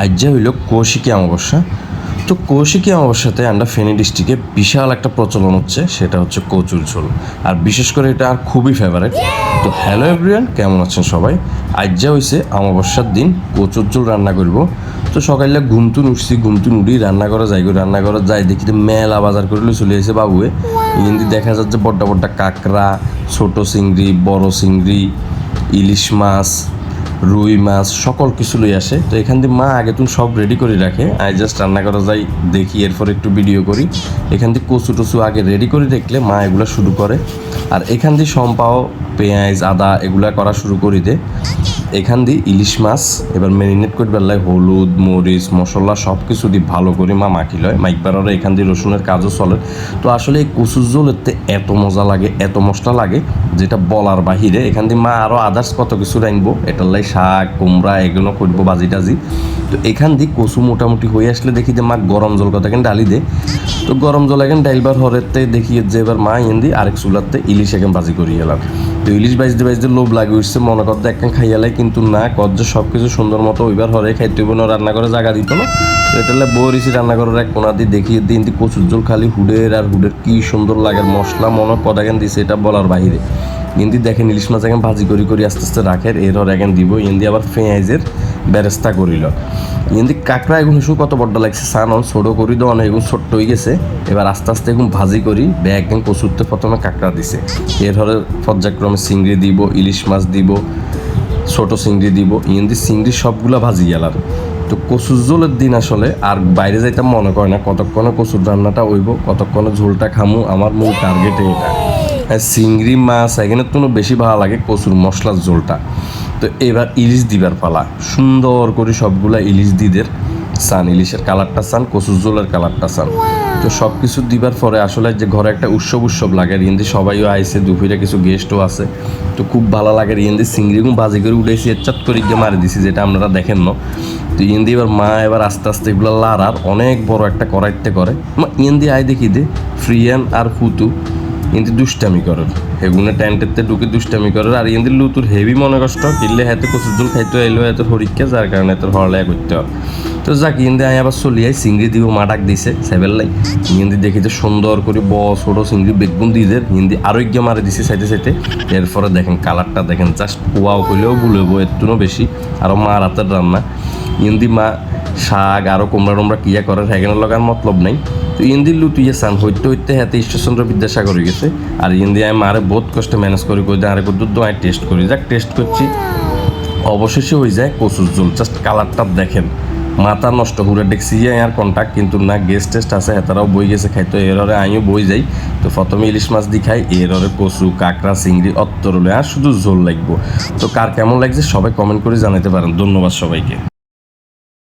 আজ হইল কৌশিকী অমাবস্যা। তো কৌশিকী অমাবস্যাতে আমরা ফেনী ডিস্ট্রিক্টে বিশাল একটা প্রচলন হচ্ছে, সেটা হচ্ছে কচুর ঝোল। আর বিশেষ করে এটা আর খুবই ফেভারিট। তো হ্যালো এভরিওয়ান, কেমন আছেন সবাই? আজ হয়েছে অমাবস্যার দিন কচুর ঝোল রান্না করব। তো সকালে ঘুমতুন উঠছি, ঘুমতুন উঠি রান্না করা যাই, রান্না করা যাই দেখি মেলা বাজার করলে চলে এসে বাবুয়ে। কিন্তু দেখা যাচ্ছে বড্ডা বড্ডা কাঁকড়া, ছোট চিংড়ি, বড় চিংড়ি, ইলিশ মাছ, রুই মাছ সকল কিছু লই আসে। তো এখান দিয়ে মা আগে তুমি সব রেডি করে রাখে, আই জাস্ট রান্না করা যাই দেখি, এরপর একটু ভিডিও করি। এখান দিয়ে কচু টচু আগে রেডি করে দেখলে মা এগুলো শুরু করে। আর এখান দিয়ে সম্পাও, পেঁয়াজ, আদা এগুলা করা শুরু করি দে। এখান দিয়ে ইলিশ মাছ এবার ম্যারিনেট করে বেলায় হলুদ, মরিচ, মশলা সব কিছু দিয়ে ভালো করে মা মাখি লয়। মাইকবার এখান দিয়ে রসুনের কাজও চলে। তো আসলে এই কচুর ঝোলেতে এত মজা লাগে, এত মশলা লাগে যেটা বলার বাহিরে। এখান দিয়ে মা আরও আদার্স কত কিছু রাখবো, এটার লাই শাক, কুমড়া এগুলো করবো বাজি টাজি। তো এখান দিয়ে কচু মোটামুটি হয়ে আসলে দেখি যে মা গরম জল কথা এখানে ডালি দে। তো গরম জল এখন ডাইলবার হরেতে দেখি যে এবার মা এন দিয়ে আরেক চুলাতে ইলিশ এখন বাজি করি গেলাম। তো ইলিশ বাজতে লোভ লাগে উঠছে, মনে করতে একখান খাইয়ালাই, কিন্তু না কত যে সব কিছু সুন্দর মতো ওইবার হরে খাইতে হইব না, রান্না করে জায়গা দিত না। তো এটালে বরিছি রান্না করার এক কোনা দিয়ে দেখিয়ে দিন দিয়ে কচুর ঝোল খালি হুডের আর হুডের কি সুন্দর লাগে। মশলা মনে কদাখান দিছে এটা বলার বাহিরে। ইন্দি দেখেন ইলিশ মাছ এখন ভাজি করি করি আস্তে আস্তে রাখের এর এখন দিব। ইন্দি আবার পেঁয়াজের বেরেস্তা করিল। ইন্দি কাঁকড়া এখন শুধু কত বড্ডা লাগছে, সানন ছোটো করি দেওয়া না, এগুলো ছোট্ট হয়ে গেছে। এবার আস্তে আস্তে এখন ভাজি করি একদিন কচুরতে প্রথমে কাঁকড়া দিছে, এর হরে পর্যায়ক্রমে চিংড়ি দিব, ইলিশ মাছ দিব, ছোটো চিংড়ি দিব। ইন্দি চিংড়ি সবগুলা ভাজি গেলার। তো কচুর ঝোলের দিন আসলে আর বাইরে যাইতে মনে করে না, কতক্ষণে কচুর রান্নাটা হইব, কতক্ষণে ঝোলটা খামু, আমার মূল টার্গেটে এটা। চিংড়ি মাছ এখানে তো বেশি ভালো লাগে কচুর মশলার ঝোলটা। তো এবার ইলিশ দিবার পালা, সুন্দর করে সবগুলা ইলিশ দিদের চান, ইলিশের কালারটা চান, কচুর ঝোলের কালারটা চান। তো সব কিছু দিবার পরে আসলে যে ঘরে একটা উৎসব লাগে, ইন্দি সবাইও আইসে, দুপুরে কিছু গেস্টও আছে। তো খুব ভালো লাগে। ইন্দি চিংড়িগুলো ভাজি করে উঠেছি, চাপ করে গিয়ে মারি দিছি, যেটা আপনারা দেখেন না। তো ইন্দি এবার মা এবার আস্তে আস্তে এগুলো লাড়ার অনেক বড় একটা কড়াইতে করে। ইন্দি আয় দেখি দে ফ্রিয়ান আর ফুতু ইন্দি দুষ্টামি করে, হেগুনে ট্যান্টেতে ঢুকে দুষ্টামি করে। আর ইন্দির লুতুর হেভি মনে কষ্ট কিনলে হাতে কচুর ঝোল খাইতে এলো এত হরিক্ষা, যার কারণে এত হরলায় করতে হবে। তো যাক ইন্দি আয় আবার চলি আই, চিংড়ি দিব মা ডাক দিছে সেবেল লাই। ইন্দি দেখি যে সুন্দর করে ছোটো চিংড়ি বেগুন দিয়ে দেয়, হিন্দি আরোগ্য মারে দিছে চাইতে চাইতে। এরপরে দেখেন কালারটা দেখেন, জাস্ট ওয়াও হইলেও ভুলেবো, একটুও বেশি। আরও মা রাতের রান্না। ইন্দি মা শাক আরও কুমড়া টুমড়া কিয়া করে, সেখানে লাগার মতলব নাই। তো ইন্দির লুতুইয়া চান হইতে হইতে হাতে ঈশ্বরচন্দ্র বিদ্যাসাগর হয়ে গেছে। আর ইন্দি আমি মারে বহুত কষ্টে ম্যানেজ করি কই আরে দুধ আমি টেস্ট করি, যাক টেস্ট করছি অবশেষে হয়ে যায় কচুর ঝোল। জাস্ট কালারটা দেখেন, মাথা নষ্ট হুড়ে দেখছি আর কন্ট্যাক্ট, কিন্তু না গেস্ট টেস্ট আছে হেতারাও বই গেছে খাইতো, এররে আমিও বই যাই। তো প্রথমে ইলিশ মাছ দি খাই, এররে কচু, কাঁকড়া, চিংড়ি অত্তরলে আর শুধু ঝোল লাগবো। তো কার কেমন লাগছে সবাই কমেন্ট করে জানাতে পারেন। ধন্যবাদ সবাইকে।